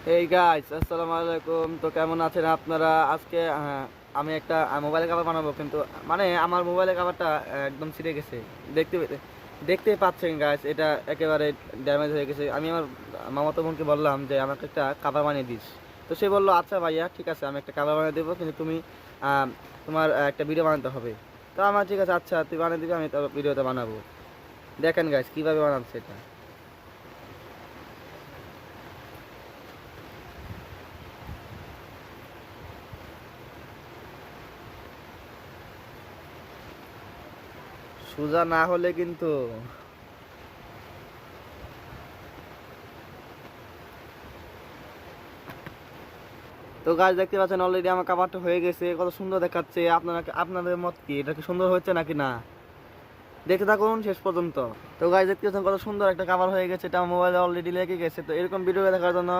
এই গাইস, আসসালামু আলাইকুম। তো কেমন আছেন আপনারা? আজকে আমি একটা মোবাইলের কভার বানাবো, কিন্তু মানে আমার মোবাইলের কভারটা একদম ছিঁড়ে গেছে। দেখতে দেখতেই পাচ্ছেন গাইস, এটা একেবারে ড্যামেজ হয়ে গেছে। আমি আমার মামাতো বোনকে বললাম যে আমাকে একটা কভার বানিয়ে দিস। তো সে বললো আচ্ছা ভাইয়া, ঠিক আছে, আমি একটা কভার বানিয়ে দেবো, কিন্তু তুমি তোমার একটা ভিডিও বানাতে হবে। তো আমার ঠিক আছে, আচ্ছা তুই বানিয়ে দিবি, আমি তো ভিডিওটা বানাবো। দেখেন গাইস কীভাবে বানাচ্ছে এটা। সোজা না হলে কিন্তু। তো গাছ দেখতে পাচ্ছেন অলরেডি আমার কাভারটা হয়ে গেছে, কত সুন্দর দেখাচ্ছে। আপনাদের মত কি, এটা কি সুন্দর হচ্ছে নাকি না? দেখতে থাকুন শেষ পর্যন্ত। তো গাছ দেখতে পাচ্ছেন কত সুন্দর একটা কাভার হয়ে গেছে, এটা আমার মোবাইলে অলরেডি লেগে গেছে। তো এরকম ভিডিও দেখার জন্য